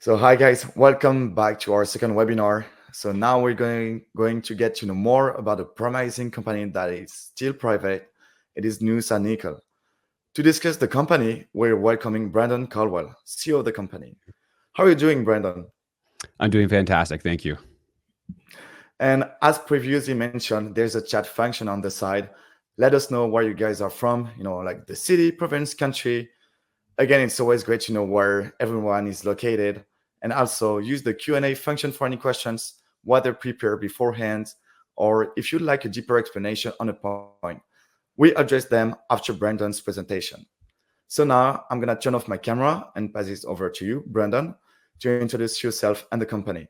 So hi guys, welcome back to our second webinar. So now we're going to get to know more about a promising company that is still private. It is Nusa Nickel. To discuss the company, we're welcoming Brandon Colwell, CEO of the company. How are you doing, Brandon? I'm doing fantastic. Thank you. And as previously mentioned, there's a chat function on the side. Let us know where you guys are from, like the city, province, country. Again, it's always great to know where everyone is located, and also use the Q&A function for any questions, whether prepared beforehand or if you'd like a deeper explanation on a point. We address them after Brandon's presentation. So now I'm going to turn off my camera and pass it over to you, Brandon, to introduce yourself and the company.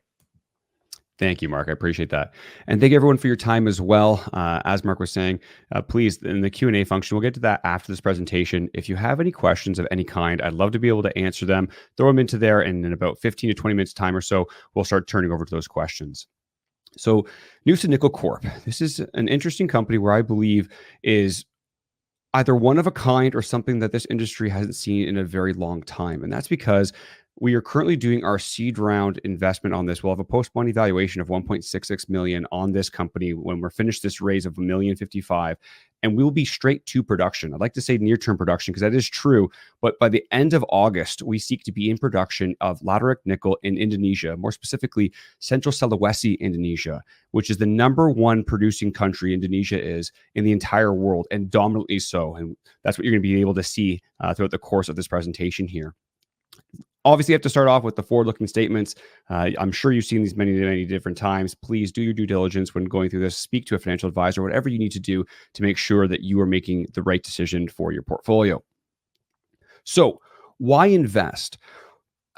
Thank you, Mark. I appreciate that. And thank you everyone for your time as well. As Mark was saying, please, in the Q&A function, we'll get to that after this presentation. If you have any questions of any kind, I'd love to be able to answer them. Throw them into there, and in about 15 to 20 minutes time or so, we'll start turning over to those questions. So Nusa Nickel Corp. This is an interesting company where I believe is either one of a kind or something that this industry hasn't seen in a very long time. And that's because we are currently doing our seed round investment on this. We'll have a post-money valuation of 1.66 million on this company when we're finished this raise of 1,055,000, and we'll be straight to production. I'd like to say near-term production because that is true, but by the end of August, we seek to be in production of lateritic nickel in Indonesia, more specifically Central Sulawesi, Indonesia, which is the #1 producing country Indonesia is in the entire world, and dominantly so. And that's what you're going to be able to see throughout the course of this presentation here. Obviously, you have to start off with the forward-looking statements. I'm sure you've seen these many different times. Please do your due diligence when going through this. Speak to a financial advisor, whatever you need to do to make sure that you are making the right decision for your portfolio. So, why invest?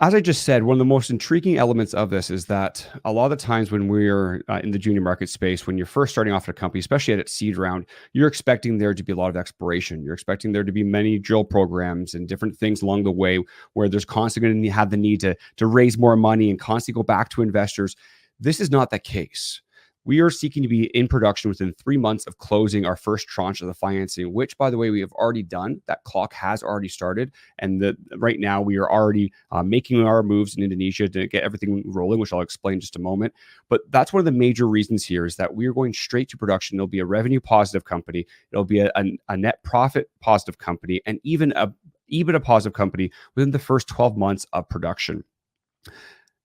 As I just said, one of the most intriguing elements of this is that a lot of the times when we're in the junior market space, when you're first starting off at a company, especially at its seed round, you're expecting there to be a lot of exploration. You're expecting there to be many drill programs and different things along the way where there's constantly going to have the need to raise more money and constantly go back to investors. This is not the case. We are seeking to be in production within 3 months of closing our first tranche of the financing, which, by the way, we have already done. That clock has already started. And right now, we are already making our moves in Indonesia to get everything rolling, which I'll explain in just a moment. But that's one of the major reasons here is that we are going straight to production. It'll be a revenue positive company. It'll be a net profit positive company, and even a EBITDA positive company within the first 12 months of production.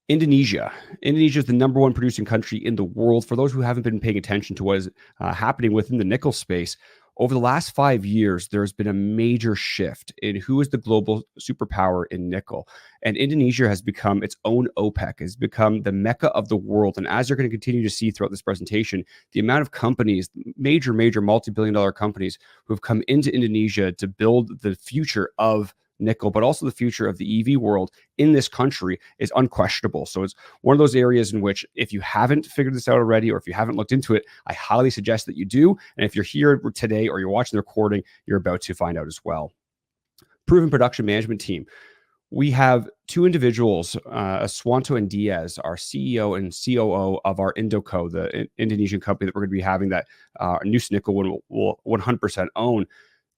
Indonesia is the #1 producing country in the world. For those who haven't been paying attention to what is happening within the nickel space, over the last 5 years, there's been a major shift in who is the global superpower in nickel. And Indonesia has become its own OPEC, has become the mecca of the world. And as you're going to continue to see throughout this presentation, the amount of companies, major multi-billion-dollar companies who have come into Indonesia to build the future of nickel, but also the future of the EV world in this country is unquestionable. So it's one of those areas in which if you haven't figured this out already, or if you haven't looked into it, I highly suggest that you do. And if you're here today or you're watching the recording, you're about to find out as well. Proven production management team. We have two individuals, Aswanto and Diaz, our CEO and COO of our Indoco, the Indonesian company that we're going to be having that Nusa Nickel will 100% own.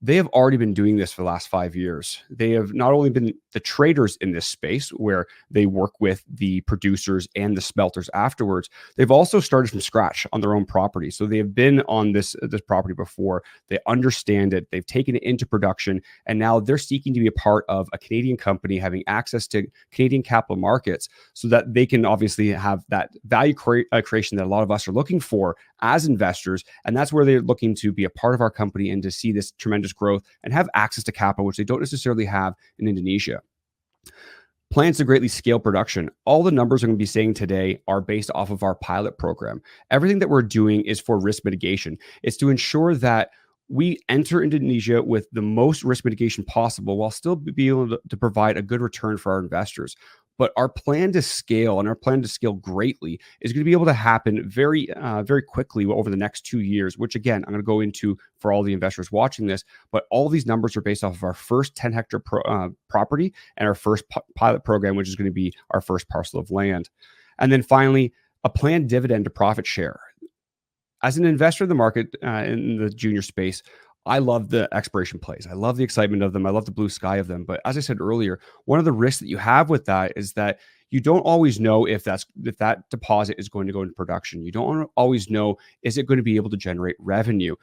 They have already been doing this for the last 5 years. They have not only been the traders in this space where they work with the producers and the smelters afterwards, they've also started from scratch on their own property. So they have been on this property before. They understand it. They've taken it into production, and now they're seeking to be a part of a Canadian company having access to Canadian capital markets so that they can obviously have that value creation that a lot of us are looking for as investors. And that's where they're looking to be a part of our company and to see this tremendous growth and have access to capital, which they don't necessarily have in Indonesia. Plans to greatly scale production. All the numbers I'm going to be saying today are based off of our pilot program. Everything that we're doing is for risk mitigation. It's to ensure that we enter Indonesia with the most risk mitigation possible while still being able to provide a good return for our investors. But our plan to scale, and our plan to scale greatly, is going to be able to happen very quickly over the next 2 years, which again, I'm going to go into for all the investors watching this. But all these numbers are based off of our first 10-hectare property and our first pilot program, which is going to be our first parcel of land. And then finally, a planned dividend to profit share. As an investor in the market in the junior space, I love the exploration plays. I love the excitement of them. I love the blue sky of them. But as I said earlier, one of the risks that you have with that is that you don't always know if that deposit is going to go into production. You don't always know, is it going to be able to generate revenue?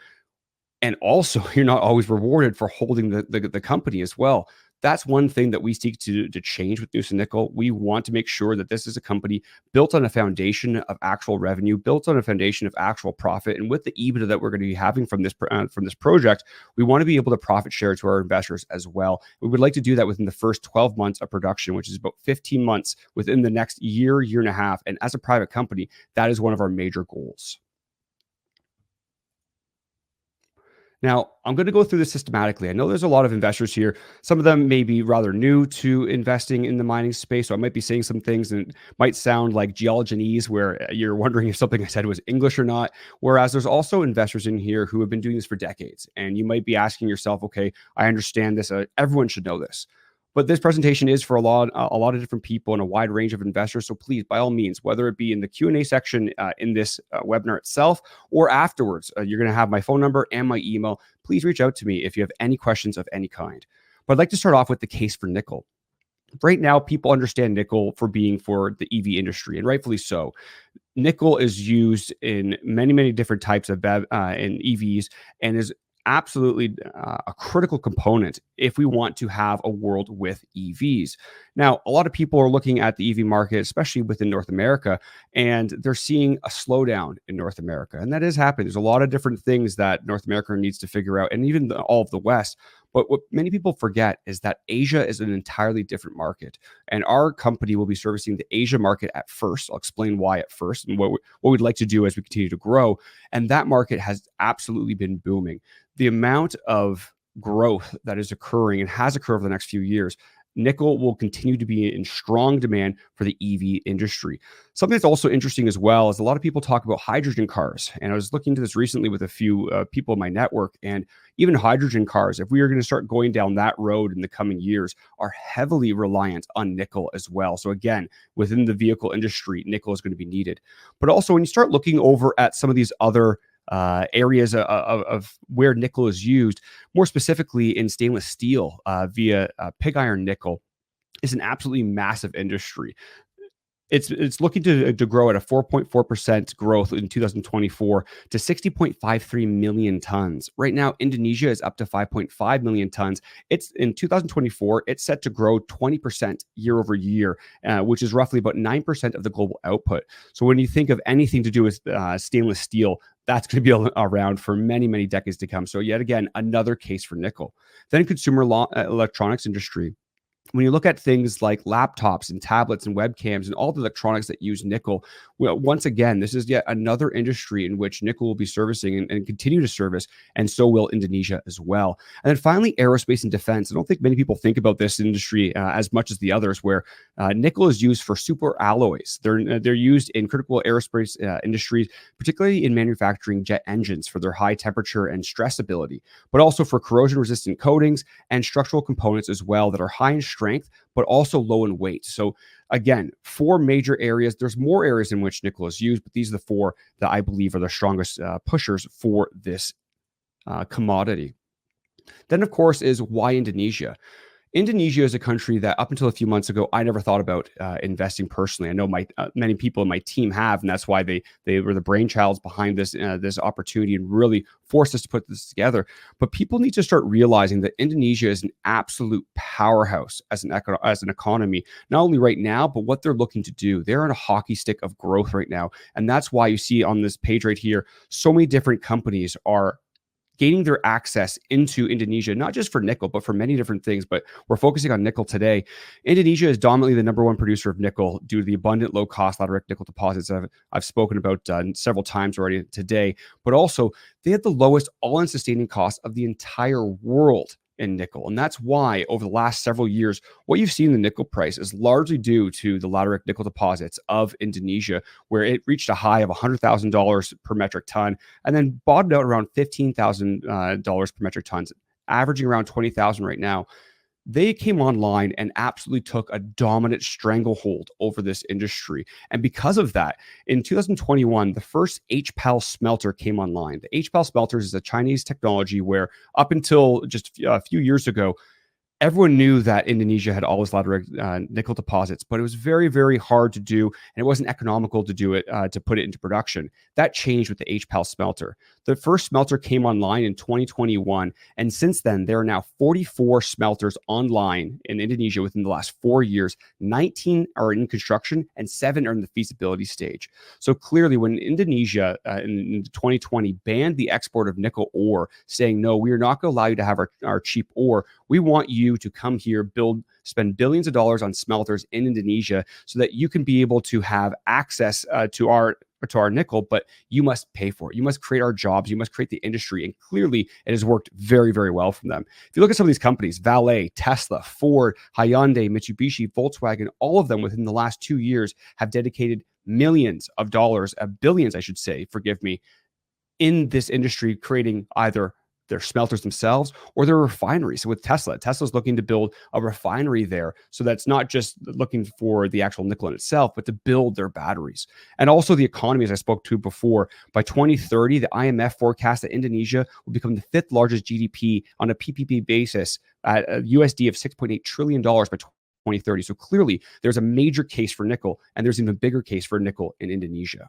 And also, you're not always rewarded for holding the company as well. That's one thing that we seek to change with Nusa Nickel. We want to make sure that this is a company built on a foundation of actual revenue, built on a foundation of actual profit. And with the EBITDA that we're going to be having from this project, we want to be able to profit share to our investors as well. We would like to do that within the first 12 months of production, which is about 15 months within the next year and a half. And as a private company, that is one of our major goals. Now, I'm going to go through this systematically. I know there's a lot of investors here. Some of them may be rather new to investing in the mining space, so I might be saying some things and it might sound like geologinese, where you're wondering if something I said was English or not. Whereas there's also investors in here who have been doing this for decades, and you might be asking yourself, okay, I understand this. Everyone should know this. But this presentation is for a lot of different people and a wide range of investors. So please, by all means, whether it be in the Q&A section in this webinar itself or afterwards, you're going to have my phone number and my email. Please reach out to me if you have any questions of any kind. But I'd like to start off with the case for nickel. Right now, people understand nickel for being for the EV industry, and rightfully so. Nickel is used in many, many different types of in EVs and is absolutely a critical component if we want to have a world with EVs. Now, a lot of people are looking at the EV market, especially within North America, and they're seeing a slowdown in North America. And that is happening. There's a lot of different things that North America needs to figure out, and even all of the West. But what many people forget is that Asia is an entirely different market. And our company will be servicing the Asia market at first. I'll explain why at first and what we'd like to do as we continue to grow. And that market has absolutely been booming. The amount of growth that is occurring and has occurred over the next few years, nickel will continue to be in strong demand for the EV industry. Something that's also interesting as well is a lot of people talk about hydrogen cars. And I was looking into this recently with a few people in my network, and even hydrogen cars, if we are going to start going down that road in the coming years, are heavily reliant on nickel as well. So again, within the vehicle industry, nickel is going to be needed. But also when you start looking over at some of these other areas of where nickel is used, more specifically in stainless steel via pig iron nickel, is an absolutely massive industry. It's looking to grow at a 4.4% growth in 2024 to 60.53 million tons. Right now, Indonesia is up to 5.5 million tons. It's in 2024, it's set to grow 20% year over year, which is roughly about 9% of the global output. So when you think of anything to do with stainless steel, that's going to be around for many, many decades to come. So yet again, another case for nickel. Then consumer electronics industry. When you look at things like laptops and tablets and webcams and all the electronics that use nickel, well, once again, this is yet another industry in which nickel will be servicing and continue to service, and so will Indonesia as well. And then finally, aerospace and defense. I don't think many people think about this industry as much as the others, where nickel is used for super alloys. They're used in critical aerospace industries, particularly in manufacturing jet engines for their high temperature and stress ability, but also for corrosion-resistant coatings and structural components as well that are high in strength, but also low in weight. So again, 4 major areas. There's more areas in which nickel is used, but these are the 4 that I believe are the strongest pushers for this commodity. Then, of course, is why Indonesia. Indonesia is a country that up until a few months ago, I never thought about investing personally. I know many people in my team have, and that's why they were the brainchilds behind this opportunity and really forced us to put this together. But people need to start realizing that Indonesia is an absolute powerhouse as an economy, not only right now, but what they're looking to do. They're on a hockey stick of growth right now. And that's why you see on this page right here, so many different companies are gaining their access into Indonesia, not just for nickel, but for many different things. But we're focusing on nickel today. Indonesia is dominantly the #1 producer of nickel due to the abundant low-cost lateritic nickel deposits I've spoken about several times already today. But also, they have the lowest all-in sustaining cost of the entire world in nickel. And that's why over the last several years, what you've seen in the nickel price is largely due to the lateritic nickel deposits of Indonesia, where it reached a high of $100,000 per metric ton and then bottomed out around $15,000 per metric ton, averaging around 20,000 right now. they came online and absolutely took a dominant stranglehold over this industry. And because of that, in 2021, the first HPAL smelter came online. The HPAL smelters is a Chinese technology where up until just a few years ago, everyone knew that Indonesia had all its lateritic nickel deposits, but it was very, very hard to do, and it wasn't economical to do it, to put it into production. That changed with the HPAL smelter. The first smelter came online in 2021, and since then, there are now 44 smelters online in Indonesia within the last 4 years. 19 are in construction, and 7 are in the feasibility stage. So clearly, when Indonesia in 2020 banned the export of nickel ore, saying, no, we are not going to allow you to have our cheap ore, we want you to come here, spend billions of dollars on smelters in Indonesia so that you can be able to have access to our nickel, but you must pay for it. You must create our jobs. You must create the industry. And clearly it has worked very, very well for them. If you look at some of these companies, Vale, Tesla, Ford, Hyundai, Mitsubishi, Volkswagen, all of them within the last 2 years have dedicated millions of dollars, billions, I should say, forgive me, in this industry, creating either their smelters themselves or their refineries. So with Tesla's looking to build a refinery there. So that's not just looking for the actual nickel in itself, but to build their batteries. And also the economy, as I spoke to before, by 2030, the IMF forecasts that Indonesia will become the 5th largest GDP on a PPP basis at a USD of $6.8 trillion by 2030. So clearly there's a major case for nickel, and there's an even bigger case for nickel in Indonesia.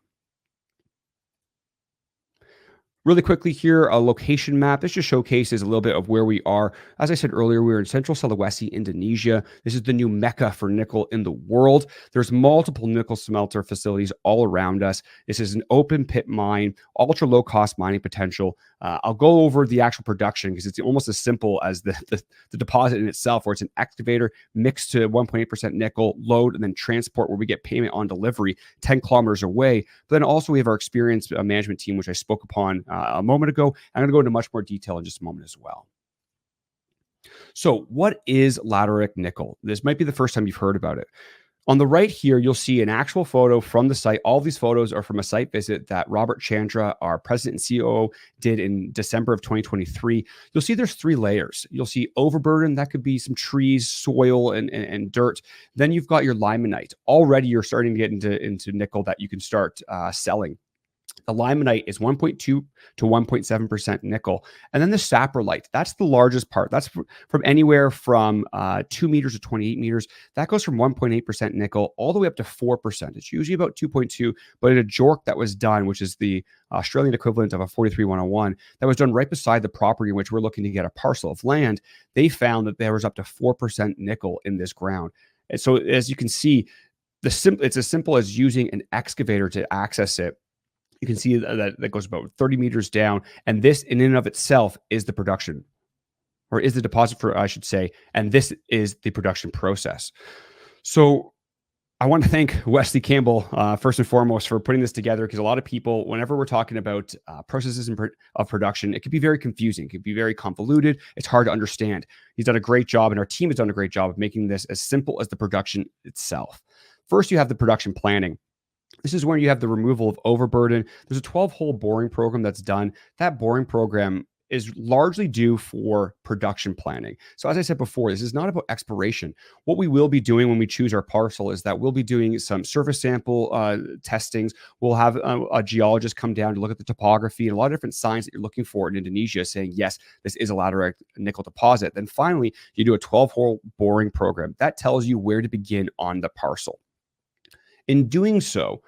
Really quickly here, a location map. This just showcases a little bit of where we are. As I said earlier, we're in Central Sulawesi, Indonesia. This is the new mecca for nickel in the world. There's multiple nickel smelter facilities all around us. This is an open pit mine, ultra low cost mining potential. I'll go over the actual production because it's almost as simple as the deposit in itself, where it's an excavator mixed to 1.8% nickel, load, and then transport, where we get payment on delivery 10 kilometers away. But then also we have our experienced management team, which I spoke upon a moment ago. I'm going to go into much more detail in just a moment as well. So what is lateritic nickel? This might be the first time you've heard about it. On the right here, you'll see an actual photo from the site. All of these photos are from a site visit that Robert Chandra, our president and COO, did in December of 2023. You'll see there's 3 layers. You'll see overburden. That could be some trees, soil, and dirt. Then you've got your limonite. Already you're starting to get into nickel that you can start selling. The limonite is 1.2 to 1.7% nickel. And then the saprolite, that's the largest part. That's from anywhere from 2 meters to 28 meters. That goes from 1.8% nickel all the way up to 4%. It's usually about 2.2, but in a JORC that was done, which is the Australian equivalent of a 43101, that was done right beside the property in which we're looking to get a parcel of land, they found that there was up to 4% nickel in this ground. And so as you can see, it's as simple as using an excavator to access it. You can see that goes about 30 meters down. And this in and of itself is the production, or is the deposit, I should say. And this is the production process. So I want to thank Wesley Campbell, first and foremost, for putting this together, because a lot of people, whenever we're talking about processes of production, it can be very confusing. It can be very convoluted. It's hard to understand. He's done a great job, and our team has done a great job of making this as simple as the production itself. First, you have the production planning. This is where you have the removal of overburden. There's a 12-hole boring program that's done. That boring program is largely due for production planning. So as I said before, this is not about exploration. What we will be doing when we choose our parcel is that we'll be doing some surface sample testings. We'll have a geologist come down to look at the topography and a lot of different signs that you're looking for in Indonesia, saying, yes, this is a lateritic nickel deposit. Then finally, you do a 12-hole boring program. That tells you where to begin on the parcel. In doing so,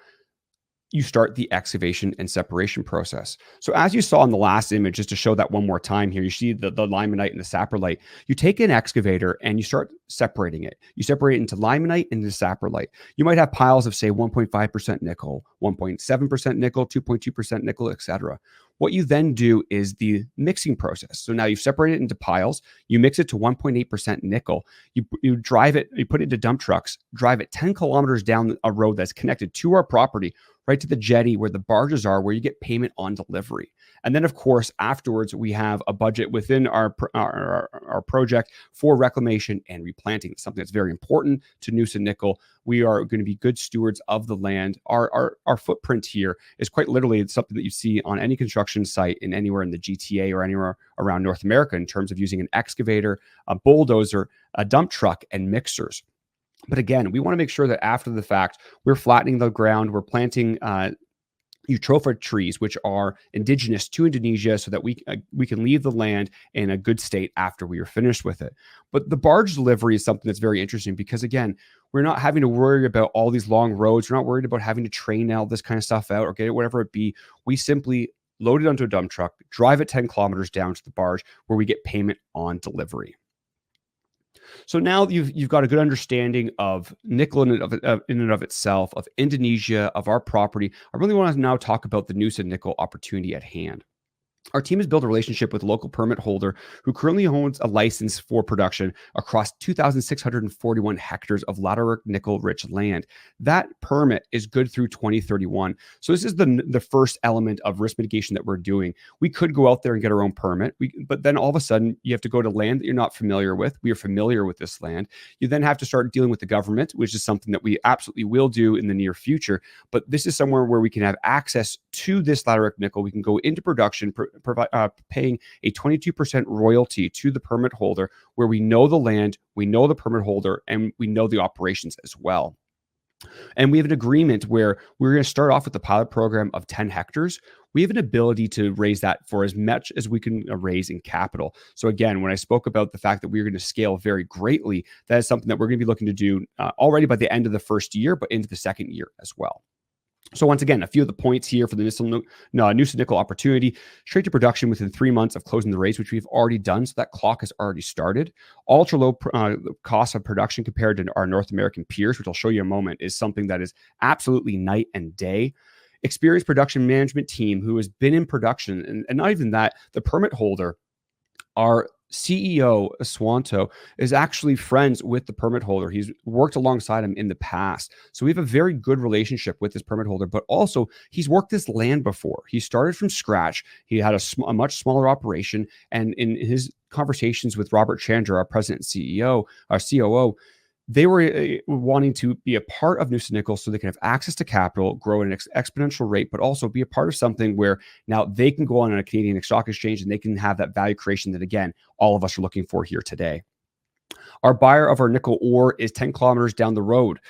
you start the excavation and separation process. So as you saw in the last image, just to show that one more time here, you see the limonite and the saprolite. You take an excavator and you start separating it. You separate it into limonite and into saprolite. You might have piles of, say, 1.5% nickel, 1.7% nickel, 2.2% nickel, etc. What you then do is the mixing process. So now you've separated it into piles. You mix it to 1.8% nickel. You drive it, you put it into dump trucks, drive it 10 kilometers down a road that's connected to our property, right to the jetty where the barges are, where you get payment on delivery. And then, of course, afterwards, we have a budget within our project for reclamation and replanting. It's something that's very important to Nusa Nickel. We are going to be good stewards of the land. Our footprint here is quite literally something that you see on any construction site in anywhere in the GTA or anywhere around North America in terms of using an excavator, a bulldozer, a dump truck, and mixers. But again, we want to make sure that after the fact, we're flattening the ground, we're planting eutropha trees, which are indigenous to Indonesia, so that we can leave the land in a good state after we are finished with it. But the barge delivery is something that's very interesting because, again, we're not having to worry about all these long roads. We're not worried about having to train all this kind of stuff out or get it, whatever it be. We simply load it onto a dump truck, drive it 10 kilometers down to the barge where we get payment on delivery. So now you've got a good understanding of nickel in and of itself, of Indonesia, of our property. I really want to now talk about the Nusa Nickel opportunity at hand. Our team has built a relationship with a local permit holder who currently owns a license for production across 2,641 hectares of lateritic nickel-rich land. That permit is good through 2031. So this is the first element of risk mitigation that we're doing. We could go out there and get our own permit, but then all of a sudden you have to go to land that you're not familiar with. We are familiar with this land. You then have to start dealing with the government, which is something that we absolutely will do in the near future. But this is somewhere where we can have access to this lateritic nickel. We can go into production, paying a 22% royalty to the permit holder, where we know the land, we know the permit holder, and we know the operations as well. And we have an agreement where we're going to start off with the pilot program of 10 hectares. We have an ability to raise that for as much as we can raise in capital. So again, when I spoke about the fact that we're going to scale very greatly, that is something that we're going to be looking to do already by the end of the first year, but into the second year as well. So once again, a few of the points here for the Nusa Nickel opportunity: straight to production within 3 months of closing the raise, which we've already done. So that clock has already started. Ultra low cost of production compared to our North American peers, which I'll show you in a moment, is something that is absolutely night and day. Experienced production management team who has been in production, and not even that, the permit holder, our CEO, Swanto, is actually friends with the permit holder. He's worked alongside him in the past. So we have a very good relationship with this permit holder, but also he's worked this land before. He started from scratch. He had a much smaller operation. And in his conversations with Robert Chandra, our president and CEO, our COO, they were wanting to be a part of Nusa Nickel so they can have access to capital, grow at an exponential rate, but also be a part of something where now they can go on a Canadian stock exchange and they can have that value creation that, again, all of us are looking for here today. Our buyer of our nickel ore is 10 kilometers down the road.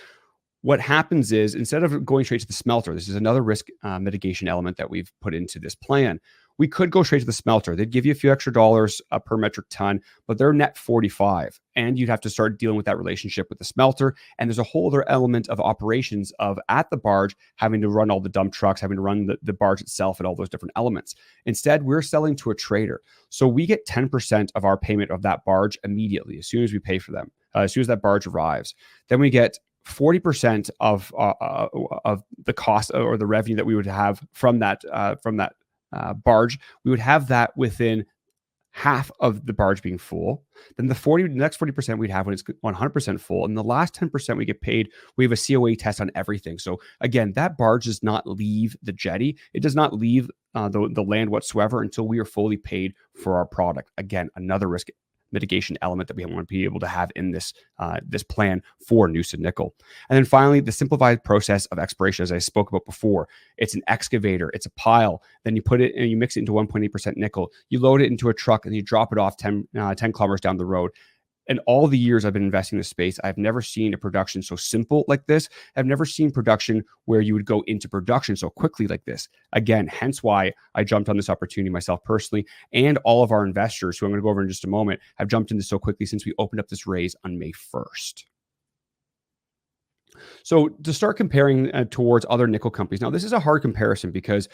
What happens is, instead of going straight to the smelter, this is another risk mitigation element that we've put into this plan. We could go straight to the smelter. They'd give you a few extra dollars per metric ton, but they're net 45. And you'd have to start dealing with that relationship with the smelter. And there's a whole other element of operations of at the barge, having to run all the dump trucks, having to run the barge itself and all those different elements. Instead, we're selling to a trader. So we get 10% of our payment of that barge immediately, as soon as we pay for them, as soon as that barge arrives. Then we get 40% of the cost or the revenue that we would have from that barge. We would have that within half of the barge being full. Then the next 40% we'd have when it's 100% full. And the last 10% we get paid, we have a COA test on everything. So again, that barge does not leave the jetty. It does not leave the land whatsoever until we are fully paid for our product. Again, another risk mitigation element that we want to be able to have in this plan for Nusa Nickel. And then finally, the simplified process of exploration, as I spoke about before. It's an excavator, it's a pile, then you put it and you mix it into 1.8% nickel, you load it into a truck and you drop it off 10 kilometers down the road. And all the years I've been investing in this space, I've never seen a production so simple like this. I've never seen production where you would go into production so quickly like this. Again, hence why I jumped on this opportunity myself personally, and all of our investors, who I'm going to go over in just a moment, have jumped into so quickly since we opened up this raise on May 1st. So to start comparing towards other nickel companies, now this is a hard comparison because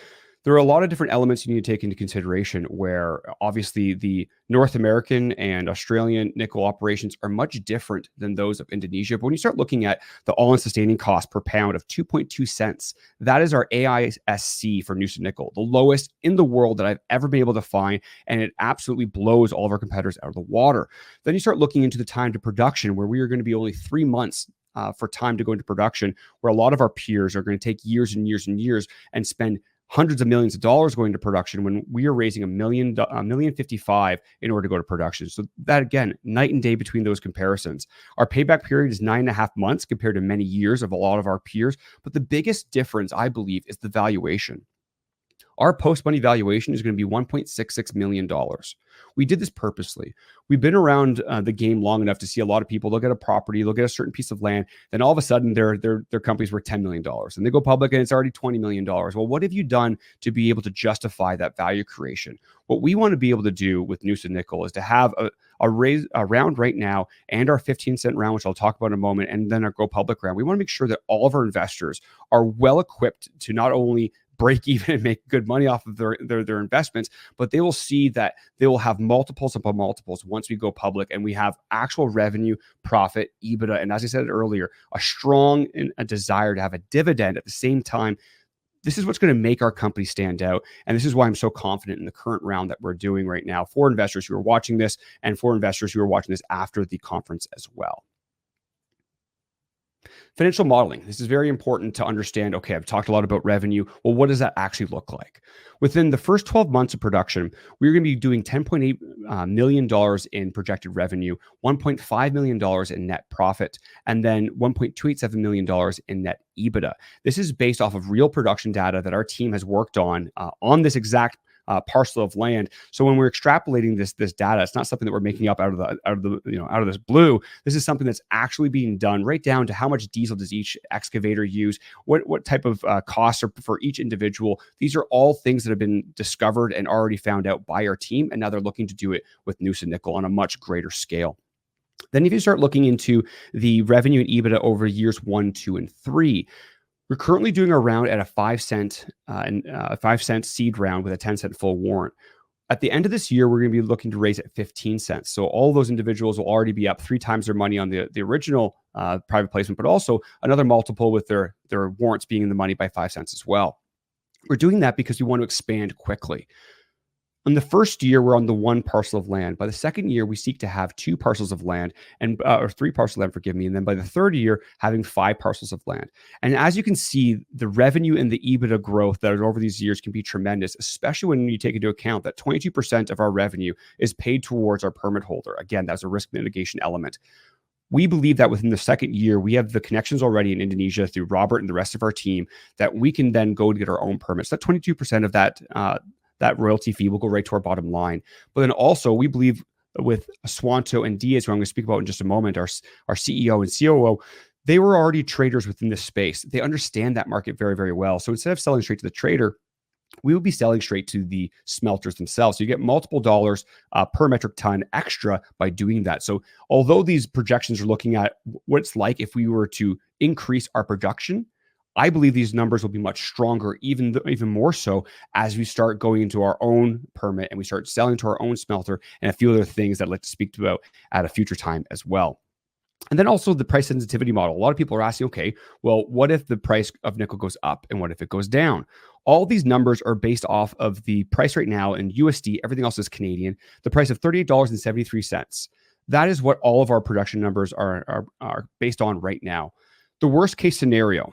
there are a lot of different elements you need to take into consideration, where obviously the North American and Australian nickel operations are much different than those of Indonesia. But when you start looking at the all-in sustaining cost per pound of 2.2 cents, that is our AISC for Nusa Nickel, the lowest in the world that I've ever been able to find, and it absolutely blows all of our competitors out of the water. Then you start looking into the time to production, where we are going to be only 3 months for time to go into production, where a lot of our peers are going to take years and years and years and spend hundreds of millions of dollars going to production, when we are raising $1.55 million in order to go to production. So that, again, night and day between those comparisons. Our payback period is 9.5 months compared to many years of a lot of our peers. But the biggest difference, I believe, is the valuation. Our post-money valuation is going to be $1.66 million. We did this purposely. We've been around the game long enough to see a lot of people look at a property, look at a certain piece of land, then all of a sudden their company's worth $10 million. And they go public and it's already $20 million. Well, what have you done to be able to justify that value creation? What we want to be able to do with Nusa Nickel is to have a round right now, and our 15-cent round, which I'll talk about in a moment, and then our go public round. We want to make sure that all of our investors are well equipped to not only break even and make good money off of their investments, but they will see that they will have multiples upon multiples once we go public and we have actual revenue, profit, EBITDA, and as I said earlier, a strong a desire to have a dividend at the same time. This is what's going to make our company stand out. And this is why I'm so confident in the current round that we're doing right now for investors who are watching this and for investors who are watching this after the conference as well. Financial modeling. This is very important to understand. Okay, I've talked a lot about revenue. Well, what does that actually look like? Within the first 12 months of production, we're going to be doing $10.8 million in projected revenue, $1.5 million in net profit, and then $1.287 million in net EBITDA. This is based off of real production data that our team has worked on this exact parcel of land. So when we're extrapolating this data, it's not something that we're making up out of this blue. This is something that's actually being done right down to how much diesel does each excavator use, what type of costs are for each individual. These are all things that have been discovered and already found out by our team, and now they're looking to do it with Nusa Nickel on a much greater scale. Then if you start looking into the revenue and EBITDA over years 1, 2, and 3, we're currently doing a round at a 5-cent seed round with a 10-cent full warrant. At the end of this year, we're going to be looking to raise at 15 cents. So all those individuals will already be up 3 times their money on the original private placement, but also another multiple with their warrants being in the money by 5 cents as well. We're doing that because we want to expand quickly. In the first year, we're on the 1 parcel of land. By the second year, we seek to have 2 parcels of land or 3 parcels of land, forgive me. And then by the third year, having 5 parcels of land. And as you can see, the revenue and the EBITDA growth that over these years can be tremendous, especially when you take into account that 22% of our revenue is paid towards our permit holder. Again, that's a risk mitigation element. We believe that within the second year, we have the connections already in Indonesia through Robert and the rest of our team that we can then go to get our own permits. That 22% of that royalty fee will go right to our bottom line. But then also, we believe with Swanto and Diaz, who I'm going to speak about in just a moment, our CEO and COO, they were already traders within this space. They understand that market very, very well. So instead of selling straight to the trader, we will be selling straight to the smelters themselves. So you get multiple dollars per metric ton extra by doing that. So although these projections are looking at what it's like if we were to increase our production, I believe these numbers will be much stronger, even more so as we start going into our own permit and we start selling to our own smelter and a few other things that I'd like to speak about at a future time as well. And then also the price sensitivity model. A lot of people are asking, okay, well, what if the price of nickel goes up and what if it goes down? All these numbers are based off of the price right now in USD. Everything else is Canadian. The price of $38.73. That is what all of our production numbers are based on right now. The worst case scenario,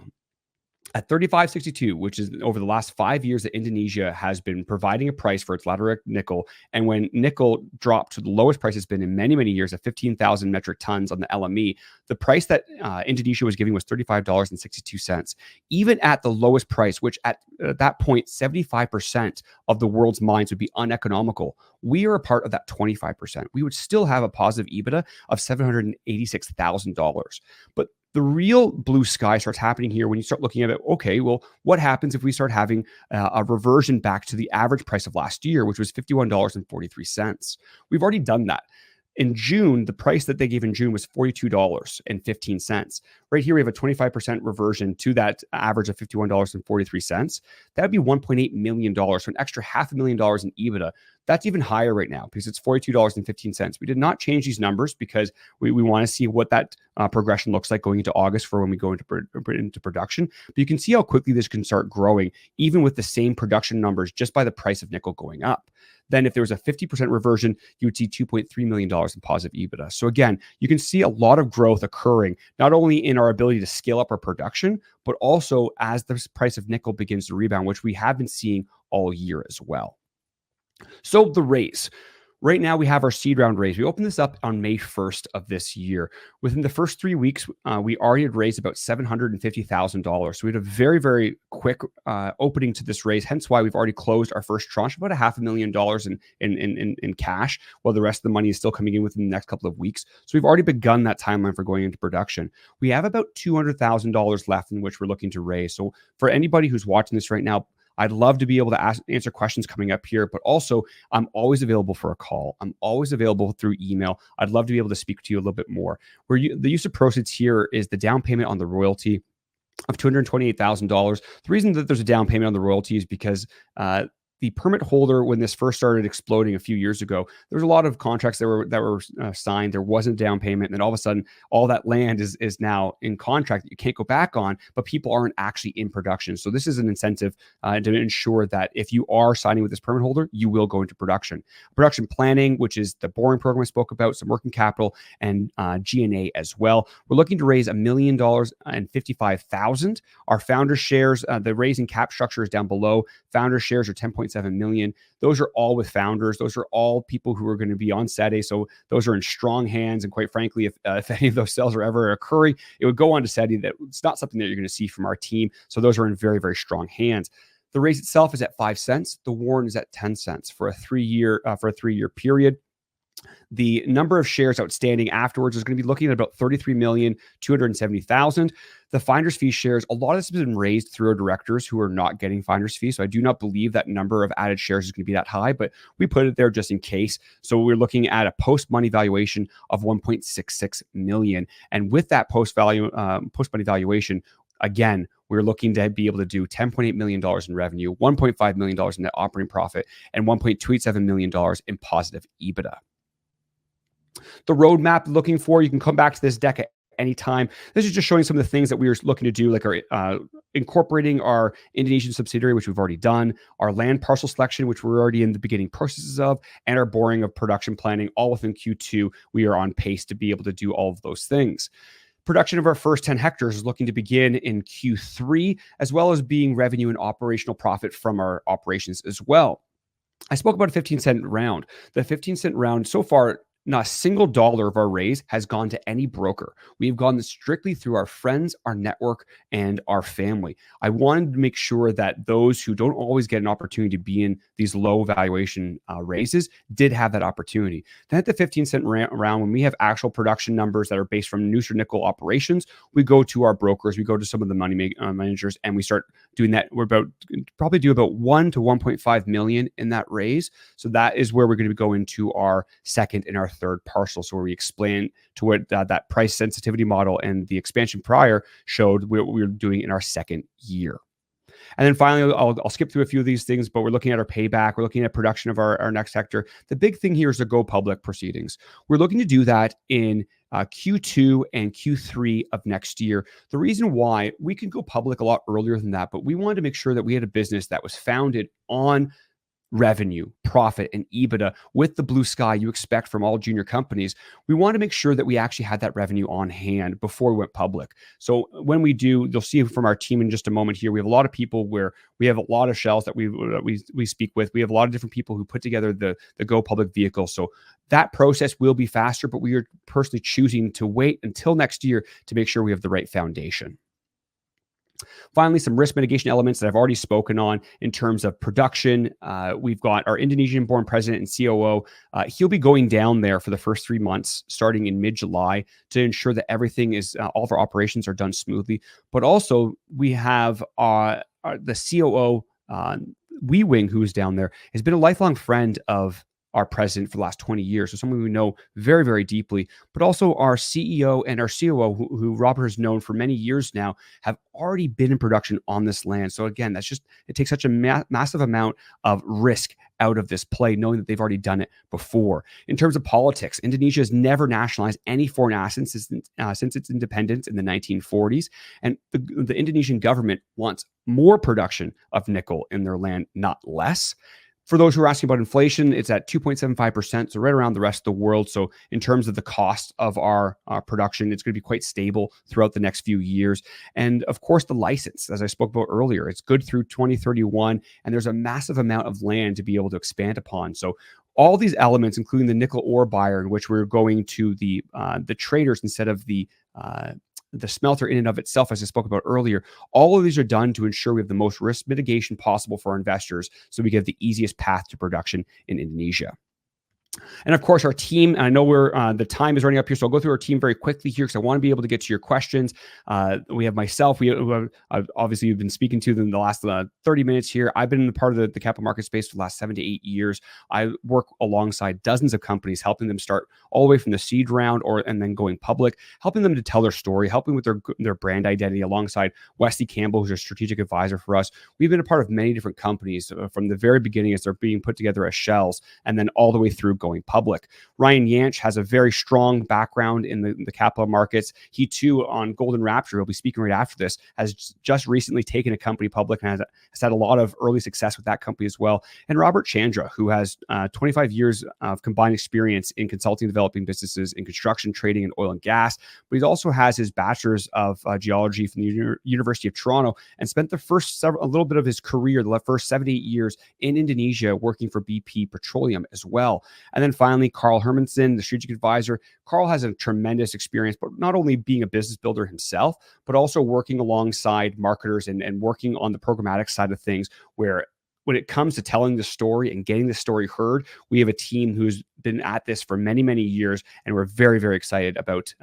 at 35.62, which is over the last 5 years that Indonesia has been providing a price for its lateritic nickel, and when nickel dropped to the lowest price it's been in many, many years at 15,000 metric tons on the LME, the price that Indonesia was giving was $35.62. Even at the lowest price, which at that point, 75% of the world's mines would be uneconomical, we are a part of that 25%. We would still have a positive EBITDA of $786,000. But the real blue sky starts happening here when you start looking at it. Okay, well, what happens if we start having a reversion back to the average price of last year, which was $51.43? We've already done that. In June, the price that they gave in June was $42.15. Right here, we have a 25% reversion to that average of $51.43. That would be $1.8 million, so an extra $500,000 in EBITDA. That's even higher right now because it's $42.15. We did not change these numbers because we want to see what that progression looks like going into August for when we go into production. But you can see how quickly this can start growing, even with the same production numbers, just by the price of nickel going up. then if there was a 50% reversion, you would see $2.3 million in positive EBITDA. So again, you can see a lot of growth occurring, not only in our ability to scale up our production, but also as the price of nickel begins to rebound, which we have been seeing all year as well. So the raise. Right now, we have our seed round raise. We opened this up on May 1st of this year. Within the first 3 weeks, we already had raised about $750,000. So we had a very, very quick opening to this raise, hence why we've already closed our first tranche, about $500,000 in cash, while the rest of the money is still coming in within the next couple of weeks. So we've already begun that timeline for going into production. We have about $200,000 left in which we're looking to raise. So for anybody who's watching this right now, I'd love to be able to answer questions coming up here, but also I'm always available for a call. I'm always available through email. I'd love to be able to speak to you a little bit more. The use of proceeds here is the down payment on the royalty of $228,000. The reason that there's a down payment on the royalty is because the permit holder, when this first started exploding a few years ago, there was a lot of contracts that were signed. There wasn't a down payment, and then all of a sudden, all that land is now in contract that you can't go back on, but people aren't actually in production. So this is an incentive to ensure that if you are signing with this permit holder, you will go into production. Production planning, which is the boring program I spoke about, some working capital, and G&A as well. We're looking to raise $1,055,000. Our founder shares, the raising cap structure is down below. Founder shares are 10.7 million. Those are all with founders. Those are all people who are going to be on SEDE. So those are in strong hands. And quite frankly, if any of those sales are ever occurring, it would go on to SEDE. That it's not something that you're going to see from our team. So those are in very, very strong hands. The raise itself is at 5 cents. The warrant is at 10 cents for a 3-year period. The number of shares outstanding afterwards is going to be looking at about 33,270,000. The finder's fee shares, a lot of this has been raised through our directors who are not getting finder's fee. So I do not believe that number of added shares is going to be that high, but we put it there just in case. So we're looking at a post-money valuation of 1.66 million. And with that post-money valuation, again, we're looking to be able to do $10.8 million in revenue, $1.5 million in net operating profit, and $1.27 million in positive EBITDA. The roadmap looking for, you can come back to this deck at any time. This is just showing some of the things that we are looking to do, like our incorporating our Indonesian subsidiary, which we've already done, our land parcel selection, which we're already in the beginning processes of, and our boring of production planning, all within Q2. We are on pace to be able to do all of those things. Production of our first 10 hectares is looking to begin in Q3, as well as being revenue and operational profit from our operations as well. I spoke about a 15-cent round. The 15-cent round so far, not a single dollar of our raise has gone to any broker. We've gone strictly through our friends, our network, and our family. I wanted to make sure that those who don't always get an opportunity to be in these low valuation raises did have that opportunity. Then at the 15-cent round, when we have actual production numbers that are based from Nusa Nickel operations, we go to our brokers, we go to some of the money managers, and we start doing that. We're probably do about 1 to 1.5 million in that raise. So that is where we're going to go into our second and our third parcel. So where we explain to what that price sensitivity model and the expansion prior showed what we were doing in our second year. And then finally, I'll skip through a few of these things, but we're looking at our payback. We're looking at production of our next hectare. The big thing here is the go public proceedings. We're looking to do that in Q2 and Q3 of next year. The reason why, we can go public a lot earlier than that, but we wanted to make sure that we had a business that was founded on revenue, profit, and EBITDA with the blue sky you expect from all junior companies. We want to make sure that we actually had that revenue on hand before we went public. So when we do, you'll see from our team in just a moment here, we have a lot of people where we have a lot of shells that we speak with. We have a lot of different people who put together the go public vehicle. So that process will be faster, but we are personally choosing to wait until next year to make sure we have the right foundation. Finally, some risk mitigation elements that I've already spoken on in terms of production. We've got our Indonesian-born president and COO. He'll be going down there for the first 3 months, starting in mid-July, to ensure that everything is, all of our operations are done smoothly. But also, we have the COO, Wee Wing, who is down there, has been a lifelong friend of our president for the last 20 years. So someone we know very, very deeply, but also our CEO and our COO, who Robert has known for many years now, have already been in production on this land. So again, it takes such a massive amount of risk out of this play, knowing that they've already done it before. In terms of politics, Indonesia has never nationalized any foreign assets since its independence in the 1940s. And the Indonesian government wants more production of nickel in their land, not less. For those who are asking about inflation, it's at 2.75%, so right around the rest of the world. So in terms of the cost of our production, it's going to be quite stable throughout the next few years. And of course, the license, as I spoke about earlier, it's good through 2031, and there's a massive amount of land to be able to expand upon. So all these elements, including the nickel ore buyer, in which we're going to the traders instead of the smelter in and of itself, as I spoke about earlier, all of these are done to ensure we have the most risk mitigation possible for our investors so we get the easiest path to production in Indonesia. And of course, our team, and I know the time is running up here, so I'll go through our team very quickly here because I want to be able to get to your questions. We have myself, obviously you've been speaking to them the last 30 minutes here. I've been in the part of the capital market space for the last 7 to 8 years. I work alongside dozens of companies, helping them start all the way from the seed round and then going public, helping them to tell their story, helping with their brand identity alongside Wesley Campbell, who's a strategic advisor for us. We've been a part of many different companies from the very beginning as they're being put together as shells, and then all the way through going public. Ryan Yanch has a very strong background in the capital markets. He too, on Golden Rapture, will be speaking right after this, has just recently taken a company public and has had a lot of early success with that company as well. And Robert Chandra, who has 25 years of combined experience in consulting, developing businesses in construction, trading, and oil and gas. But he also has his bachelor's of geology from the University of Toronto and spent a little bit of his career, the first 7 to 8 years in Indonesia, working for BP Petroleum as well. And then finally, Carl Hermanson, the strategic advisor. Carl has a tremendous experience, but not only being a business builder himself, but also working alongside marketers and working on the programmatic side of things, where when it comes to telling the story and getting the story heard, we have a team who's been at this for many, many years, and we're very, very excited about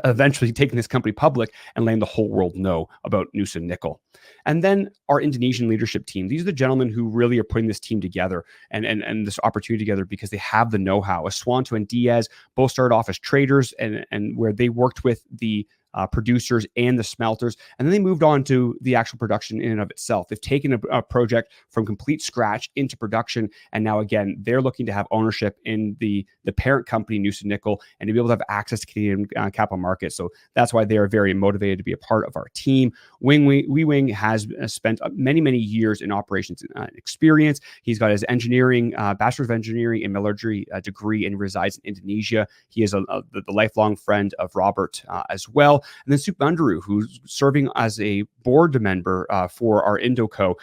eventually taking this company public and letting the whole world know about Nusa Nickel. And then our Indonesian leadership team. These are the gentlemen who really are putting this team together and this opportunity together because they have the know-how. Aswanto and Diaz both started off as traders and where they worked with the producers and the smelters, and then they moved on to the actual production in and of itself. They've taken a project from complete scratch into production, and now again they're looking to have ownership in the parent company Nusa Nickel and to be able to have access to Canadian capital markets. So that's why they are very motivated to be a part of our team. Wing has spent many years in operations experience. He's got his bachelor's of engineering and metallurgy degree and resides in Indonesia. He is the lifelong friend of Robert as well. And then Sukmandaru, who's serving as a board member for our Indoco.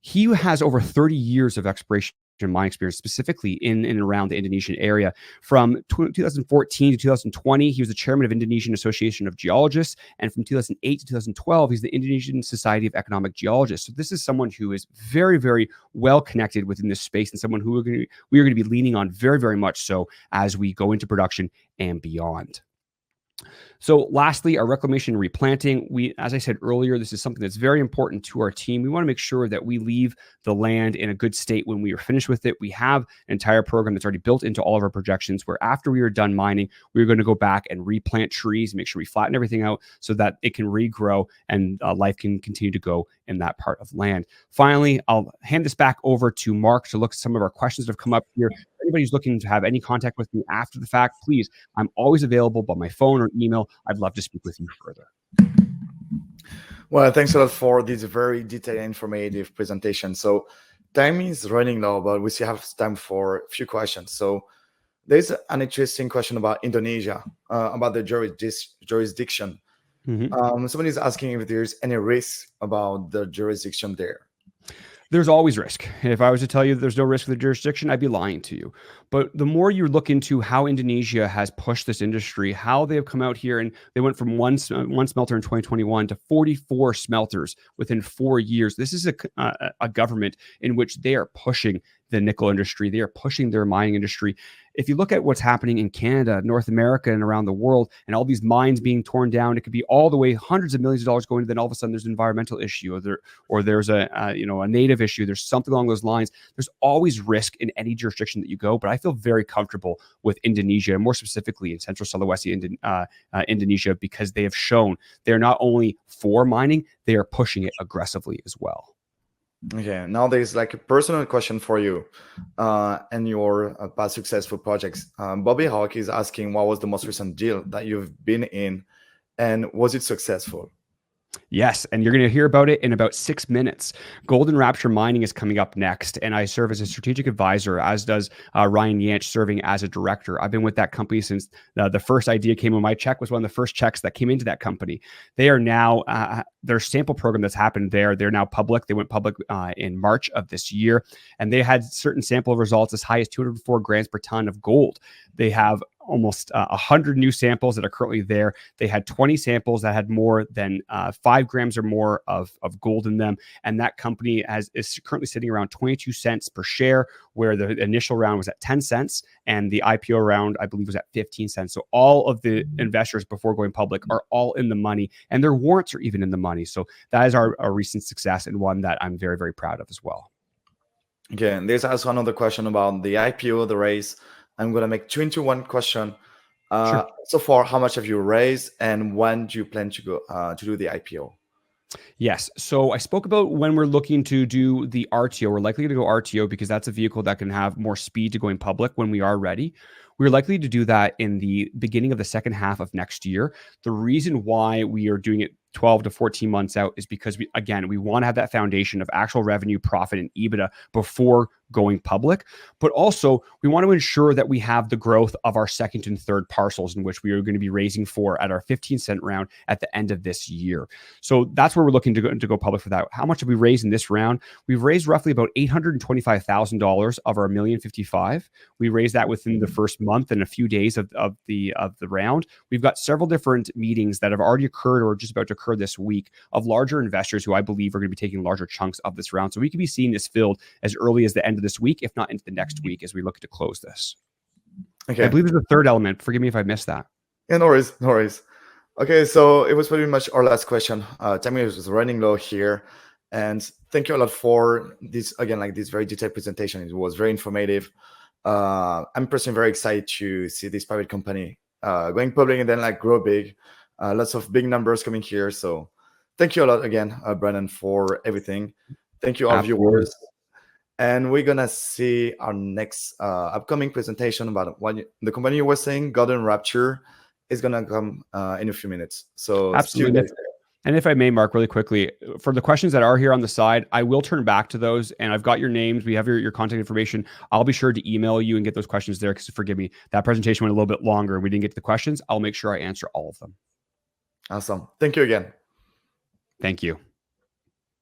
He has over 30 years of exploration and mine experience, specifically in and around the Indonesian area. From 2014 to 2020, he was the chairman of Indonesian Association of Geologists. And from 2008 to 2012, he's the Indonesian Society of Economic Geologists. So this is someone who is very, very well connected within this space and someone who we are going to be leaning on very, very much so as we go into production and beyond. So lastly, our reclamation and replanting. As I said earlier, this is something that's very important to our team. We want to make sure that we leave the land in a good state when we are finished with it. We have an entire program that's already built into all of our projections where after we are done mining, we're going to go back and replant trees, make sure we flatten everything out so that it can regrow and life can continue to go in that part of land. Finally, I'll hand this back over to Mark to look at some of our questions that have come up here. If anybody's looking to have any contact with me after the fact, please, I'm always available by my phone or email. I'd love to speak with you further. Well, thanks a lot for this very detailed and informative presentation. So time is running low, but we still have time for a few questions. So there's an interesting question about Indonesia, about the jurisdiction. Mm-hmm. Somebody is asking if there's any risk about the jurisdiction there. There's always risk. If I was to tell you that there's no risk of the jurisdiction, I'd be lying to you. But the more you look into how Indonesia has pushed this industry, how they have come out here and they went from one smelter in 2021 to 44 smelters within 4 years. This is a government in which they are pushing the nickel industry. They are pushing their mining industry. If you look at what's happening in Canada, North America, and around the world, and all these mines being torn down, it could be all the way hundreds of millions of dollars going. Then all of a sudden, there's an environmental issue, or there's a native issue. There's something along those lines. There's always risk in any jurisdiction that you go. But I feel very comfortable with Indonesia, and more specifically in Central Sulawesi, Indonesia, because they have shown they're not only for mining, they are pushing it aggressively as well. Okay, now there's like a personal question for you and your past successful projects. Bobby Hawk is asking, what was the most recent deal that you've been in and was it successful? Yes, and you're going to hear about it in about 6 minutes. Golden Rapture Mining is coming up next, and I serve as a strategic advisor, as does Ryan Yanch serving as a director. I've been with that company since the first idea came on my check was one of the first checks that came into that company. They are now, their sample program that's happened there, they're now public. They went public in March of this year, and they had certain sample results as high as 204 grams per ton of gold. They have almost 100 new samples that are currently there. They had 20 samples that had more than 5 grams or more of gold in them. And that company is currently sitting around 22 cents per share, where the initial round was at 10 cents and the IPO round, I believe, was at 15 cents. So all of the investors before going public are all in the money, and their warrants are even in the money. So that is our recent success, and one that I'm very, very proud of as well. Okay, and there's also another question about the IPO, the raise. I'm going to make 2-in-1 question. Sure. So far, how much have you raised, and when do you plan to go to do the IPO? Yes. So I spoke about when we're looking to do the RTO. We're likely to go RTO because that's a vehicle that can have more speed to going public when we are ready. We're likely to do that in the beginning of the second half of next year. The reason why we are doing it 12 to 14 months out is because we want to have that foundation of actual revenue, profit, and EBITDA before going public. But also we want to ensure that we have the growth of our second and third parcels, in which we are going to be raising for at our 15-cent round at the end of this year. So that's where we're looking to go public for that. How much have we raised in this round? We've raised roughly about $825,000 of our $1,055,000. We raised that within the first month and a few days of the round. We've got several different meetings that have already occurred or just about to occur this week of larger investors who I believe are going to be taking larger chunks of this round. So we could be seeing this filled as early as the end of this week, if not into the next week, as we look to close this. Okay. I believe there's a third element. Forgive me if I missed that. Yeah, no worries, no worries. Okay, so it was pretty much our last question. Time is running low here, and thank you a lot for this again, like this very detailed presentation. It was very informative. I'm personally very excited to see this private company going public and then like grow big. Lots of big numbers coming here. So thank you a lot again, Brandon, for everything. Thank you, our viewers. And we're gonna see our next upcoming presentation about what the company you were saying, Golden Rapture, is gonna come in a few minutes. So absolutely. And if I may, Mark, really quickly, for the questions that are here on the side, I will turn back to those, and I've got your names. We have your contact information. I'll be sure to email you and get those questions there, because forgive me, that presentation went a little bit longer and we didn't get to the questions. I'll make sure I answer all of them. Awesome. Thank you again. Thank you.